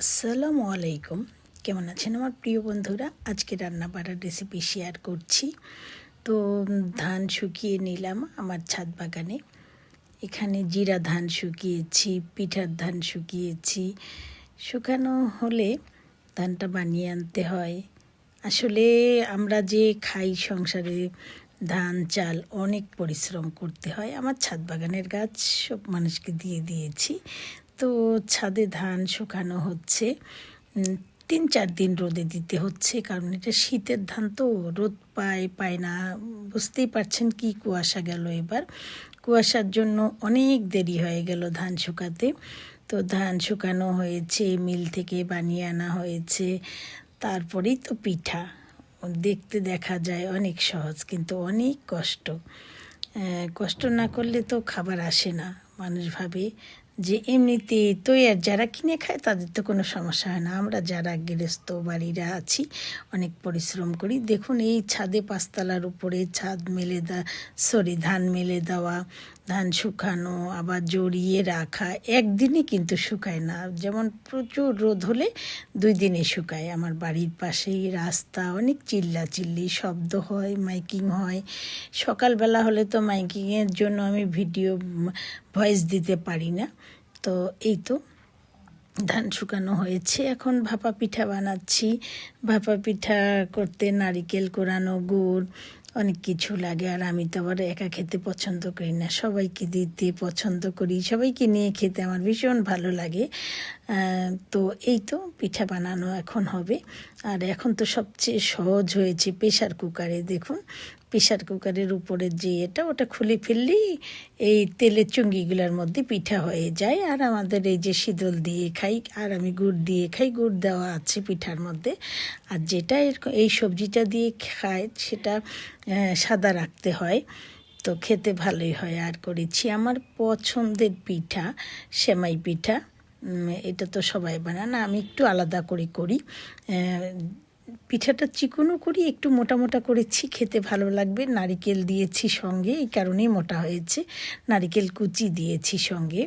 আসসালামু আলাইকুম। কেমন আছেন আমার প্রিয় বন্ধুরা? আজকে রান্না বাড়ার রেসিপি শেয়ার করছি। তো ধান শুকিয়ে নিলাম আমার ছাদ বাগানে। এখানে জিরা ধান শুকিয়েছি, পিঠার ধান শুকিয়েছি। শুকানো হলে ধানটা বানিয়ে আনতে হয়। আসলে আমরা যে খাই সংসারে ধান চাল অনেক পরিশ্রম করতে হয়। আমার ছাদ বাগানের গাছ সব মানুষকে দিয়ে দিয়েছি। তো ছাদে ধান শুকানো হচ্ছে। 3-4 দিন রোদে দিতে হচ্ছে, কারণ এটা শীতের ধান তো রোদ পায় না। বুঝতেই পারছেন কি কুয়াশা গেল এবার। কুয়াশার জন্য অনেক দেরি হয়ে গেল ধান শুকাতে। তো ধান শুকানো হয়েছে, মিল থেকে বানিয়ে আনা হয়েছে। তারপরেই তো পিঠা। দেখতে দেখা যায় অনেক সহজ, কিন্তু অনেক কষ্ট। কষ্ট না করলে তো খাবার আসে না। মানুষ ভাবে যে এমনিতেই তো আর যারা কিনে খায় তাদের তো কোনো সমস্যা হয় না। আমরা যারা গৃহস্থ বাড়িরা আছি অনেক পরিশ্রম করি। দেখুন এই ছাদে 5 তলার উপরে ছাদ মেলে ধান মেলে দেওয়া, ধান শুকানো, আবার জড়িয়ে রাখা, একদিনে কিন্তু শুকায় না। যেমন প্রচুর রোদ হলে 2 দিনে শুকায়। আমার বাড়ির পাশেই রাস্তা, অনেক চিল্লাচিল্লি শব্দ হয়, মাইকিং হয়। সকালবেলা হলে তো মাইকিংয়ের জন্য আমি ভিডিও ভয়েস দিতে পারি না। তো এই তো ধান শুকানো হয়েছে, এখন ভাপা পিঠা বানাচ্ছি। ভাপা পিঠা করতে নারিকেল কোরানো, গুড়, অনেক কিছু লাগে। আর আমি তো আবার একা খেতে পছন্দ করি না, সবাইকে দিতে পছন্দ করি। সবাইকে নিয়ে খেতে আমার ভীষণ ভালো লাগে। তো এই তো পিঠা বানানো এখন হবে। আর এখন তো সবচেয়ে সহজ হয়েছে প্রেশার কুকারে। দেখুন প্রেশার কুকারের উপরে যে ওটা খুলে ফেললেই এই তেলের চুঙ্গিগুলোর মধ্যে পিঠা হয়ে যায়। আর আমাদের এই যে শীতল দিয়ে খাই, আর আমি গুড় দিয়ে খাই, গুড় দেওয়া আছে পিঠার মধ্যে। আর যেটা এই সবজিটা দিয়ে খায় সেটা সাদা রাখতে হয়, তো খেতে ভালোই হয়। আর করেছি আমার পছন্দের পিঠা, সেমাই পিঠা। এটা তো সবাই বানায় না, আমি একটু আলাদা করে করি। পিঠাটা চিকনও করি, একটু মোটা মোটা করেছি, খেতে ভালো লাগবে। নারিকেল দিয়েছি সঙ্গে, এই কারণেই মোটা হয়েছে। নারিকেল কুচি দিয়েছি সঙ্গে।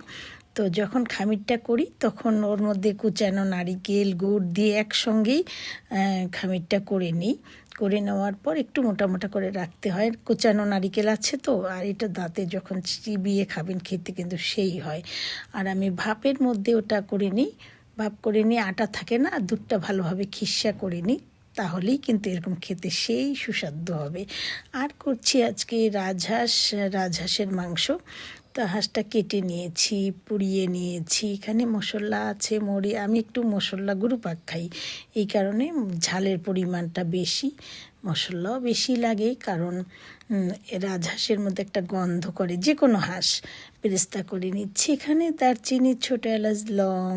তো যখন খামিরটা করি তখন ওর মধ্যে কুচানো নারিকেল গুড় দিয়ে একসঙ্গেই খামিরটা করে নিই। করে নেওয়ার পর একটু মোটা মোটা করে রাখতে হয়। কুচানো নারিকেল আছে তো, আর এটা দাঁতে যখন চিবিয়ে খাবেন খেতে কিন্তু সেই হয়। আর আমি ভাপের মধ্যে ওটা করে নিই। ভাপ করে নিয়ে আটা থাকে না, দুধটা ভালোভাবে খিস্সা করে নিই, তাহলেই কিন্তু এরকম খেতে সেই সুস্বাদু হবে। আর করছি আজকে রাজহাঁসের মাংস। তা হাঁসটা কেটে নিয়েছি, পুড়িয়ে নিয়েছি। এখানে মশলা আছে, আমি একটু মশলা গুঁড়োপাক খাই, এই কারণে ঝালের পরিমাণটা বেশি, মশলাও বেশি লাগে। কারণ রাজহাঁসের মধ্যে একটা গন্ধ করে, যে কোনো হাঁস। বেরেস্তা করে নিচ্ছি। এখানে দারচিনি, ছোটো এলাচ, লং,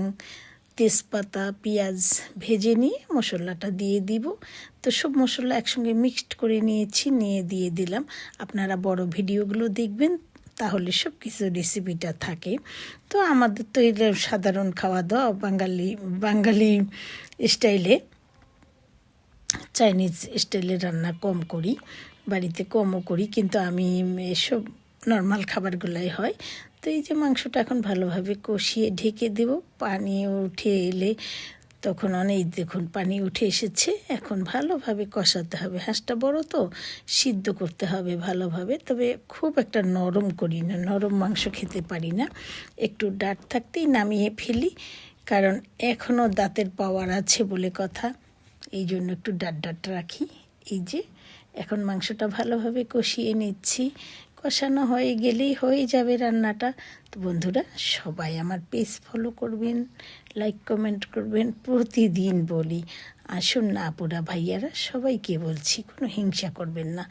তেজপাতা, পেঁয়াজ ভেজে নিয়ে মশলাটা দিয়ে দিব। তো সব মশলা একসঙ্গে মিক্সড করে নিয়েছি, নিয়ে দিয়ে দিলাম। আপনারা বড় ভিডিওগুলো দেখবেন, তাহলে সব কিছু রেসিপিটা থাকে। তো আমাদের তো এটা সাধারণ খাওয়া দাওয়া, বাঙালি স্টাইলে, চাইনিজ স্টাইলে রান্না কম করি, বাড়িতে কমও করি, কিন্তু আমি এসব নর্মাল খাবারগুলাই হয়। তো এই যে মাংসটা এখন ভালোভাবে কষিয়ে ঢেকে দেব। পানি উঠে এলে তখন অনেক, দেখুন পানি উঠে এসেছে। এখন ভালোভাবে কষাতে হবে। হাঁসটা বড় তো, সিদ্ধ করতে হবে ভালোভাবে। তবে খুব একটা নরম করি না, নরম মাংস খেতে পারি না। একটু ডাঁট থাকতেই নামিয়ে ফেলি, কারণ এখনও দাঁতের পাওয়ার আছে বলে কথা, এই জন্য একটু ডাঁট রাখি। এই যে এখন মাংসটা ভালোভাবে কষিয়ে নিচ্ছি। কষানো হয়ে গেলেই হয়ে যাবে রান্নাটা। তো বন্ধুরা সবাই আমার পেজ ফলো করবেন, লাইক কমেন্ট করবেন। প্রতিদিন বলি, আসুন না আপুরা ভাইয়ারা, সবাইকে বলছি, কোনো হিংসা করবেন না।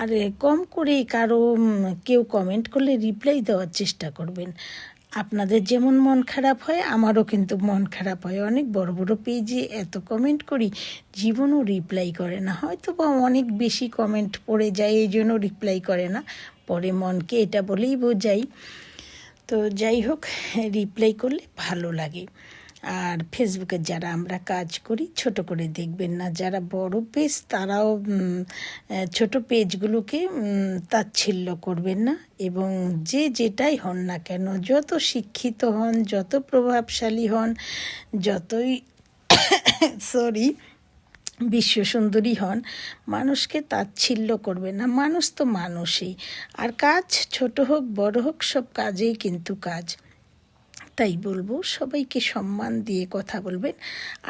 আর কম করে কেউ কমেন্ট করলে রিপ্লাই দেওয়ার চেষ্টা করবেন। আপনাদের যেমন মন খারাপ হয় আমারও কিন্তু মন খারাপ হয়। অনেক বড় বড় পেজে এত কমেন্ট করি, জীবনও রিপ্লাই করে না। হয়তো বা অনেক বেশি কমেন্ট পড়ে যায়, এই জন্য রিপ্লাই করে না। পরে মনকে এটা বলেই বোঝাই। তো যাই হোক, রিপ্লাই করলে ভালো লাগে। আর ফেসবুকে যারা আমরা কাজ করি ছোট করে দেখবেন না, যারা বড় পেজ তারাও ছোট পেজগুলোকে তাচ্ছিল্য করবেন না। এবং যে যেটাই হন না কেন, যত শিক্ষিত হন, যত প্রভাবশালী হন, যতই বিশ্বসুন্দরী হন, মানুষকে তাচ্ছিল্য করবে না। মানুষ তো মানুষই, আর কাজ ছোট হোক বড় হোক সব কাজেই কিন্তু কাজ। তাই বলবো সবাইকে সম্মান দিয়ে কথা বলবেন।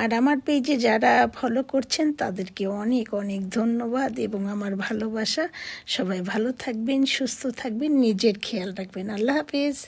আর আমার পেজে যারা ফলো করছেন তাদেরকে অনেক অনেক ধন্যবাদ এবং আমার ভালোবাসা। সবাই ভালো থাকবেন, সুস্থ থাকবেন, নিজের খেয়াল রাখবেন। আল্লাহ হাফেজ।